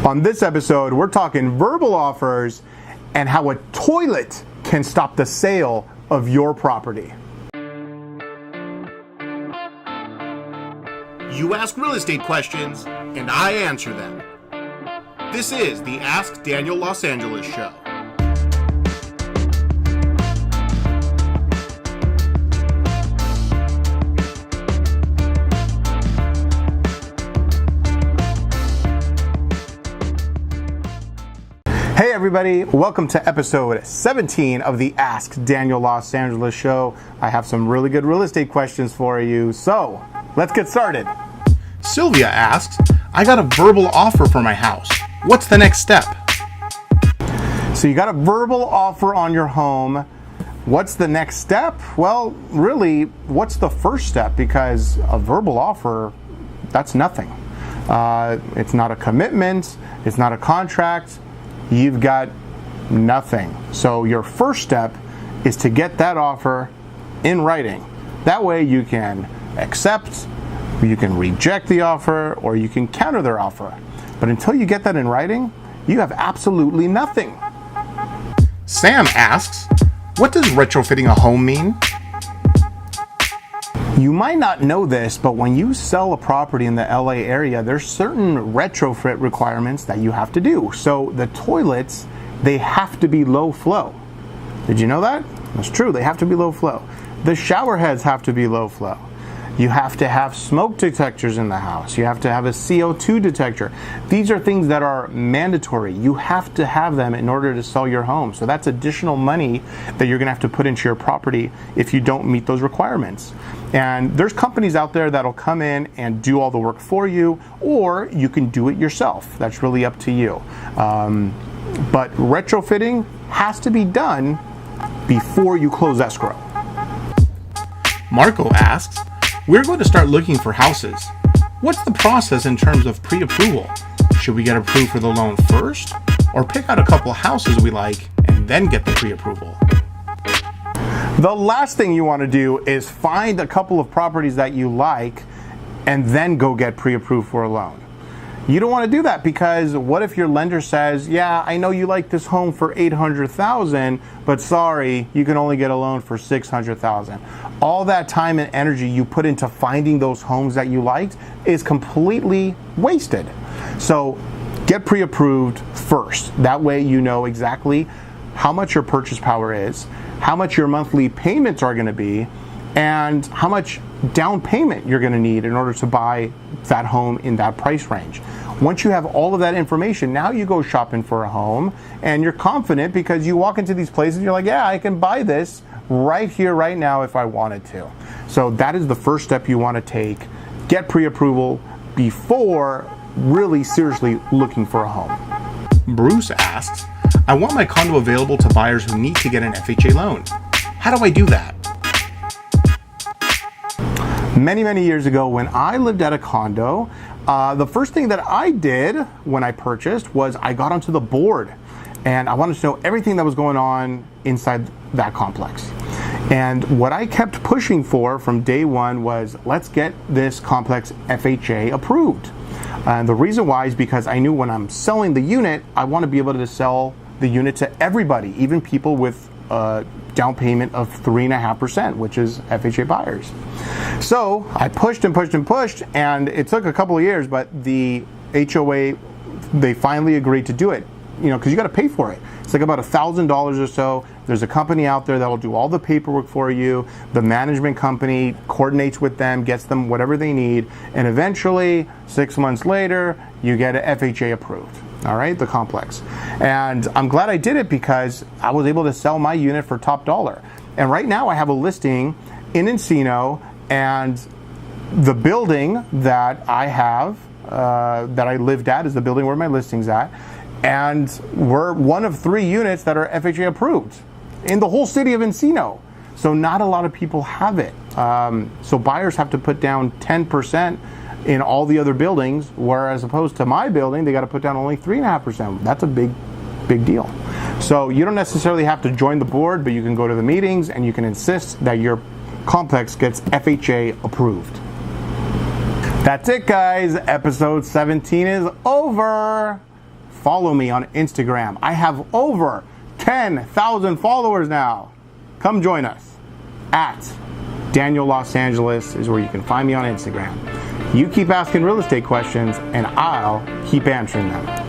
On this episode, we're talking verbal offers and how a toilet can stop the sale of your property. You ask real estate questions, and I answer them. This is the Ask Daniel Los Angeles Show. Hey everybody, welcome to episode 17 of the Ask Daniel Los Angeles Show. I have some really good real estate questions for you, so let's get started. Sylvia asks, I got a verbal offer for my house. What's the next step? So you got a verbal offer on your home. What's the next step? Well, really, what's the first step? Because a verbal offer, that's nothing. It's not a commitment, it's not a contract. You've got nothing. So your first step is to get that offer in writing. That way you can accept, you can reject the offer, or you can counter their offer. But until you get that in writing, you have absolutely nothing. Sam asks, what does retrofitting a home mean? You might not know this, but when you sell a property in the LA area, there's certain retrofit requirements that you have to do. So the toilets, they have to be low flow. Did you know that? That's true, they have to be low flow. The shower heads have to be low flow. You have to have smoke detectors in the house. You have to have a CO2 detector. These are things that are mandatory. You have to have them in order to sell your home. So that's additional money that you're gonna have to put into your property if you don't meet those requirements. And there's companies out there that'll come in and do all the work for you, or you can do it yourself. That's really up to you. But retrofitting has to be done before you close escrow. Marco asks, we're going to start looking for houses. What's the process in terms of pre-approval? Should we get approved for the loan first, or pick out a couple of houses we like and then get the pre-approval? The last thing you want to do is find a couple of properties that you like and then go get pre-approved for a loan. You don't want to do that, because what if your lender says, yeah, I know you like this home for $800,000, but sorry, you can only get a loan for $600,000. All that time and energy you put into finding those homes that you liked is completely wasted. So get pre-approved first. That way you know exactly how much your purchase power is, how much your monthly payments are going to be, and how much down payment you're going to need in order to buy that home in that price range. Once you have all of that information, now you go shopping for a home and you're confident, because you walk into these places, you're like, yeah, I can buy this right here, right now if I wanted to. So that is the first step you want to take. Get pre-approval before really seriously looking for a home. Bruce asks, I want my condo available to buyers who need to get an FHA loan. How do I do that? Many years ago, when I lived at a condo, the first thing that I did when I purchased was I got onto the board, and I wanted to know everything that was going on inside that complex. And what I kept pushing for from day one was, let's get this complex FHA approved. And the reason why is because I knew when I'm selling the unit, I want to be able to sell the unit to everybody, even people with down payment of 3.5%, which is FHA buyers. So I pushed and pushed and pushed, and it took a couple of years, but the HOA, they finally agreed to do it. You know, because you got to pay for it. It's like about $1,000 or so. There's a company out there that will do all the paperwork for you. The management company coordinates with them, gets them whatever they need, and eventually, 6 months later, you get an FHA approved. All right, the complex. And I'm glad I did it, because I was able to sell my unit for top dollar. And right now I have a listing in Encino, and the building that I have, that I lived at, is the building where my listing's at. And we're one of 3 units that are FHA approved in the whole city of Encino. So not a lot of people have it. So buyers have to put down 10% in all the other buildings, whereas opposed to my building, they got to put down only 3.5%. That's a big deal. So you don't necessarily have to join the board, but you can go to the meetings and you can insist that your complex gets FHA approved. That's it, guys. Episode 17 is over. follow me on Instagram. I have over 10,000 followers now. Come join us at Daniel Los Angeles is where you can find me on Instagram. You keep asking real estate questions and I'll keep answering them.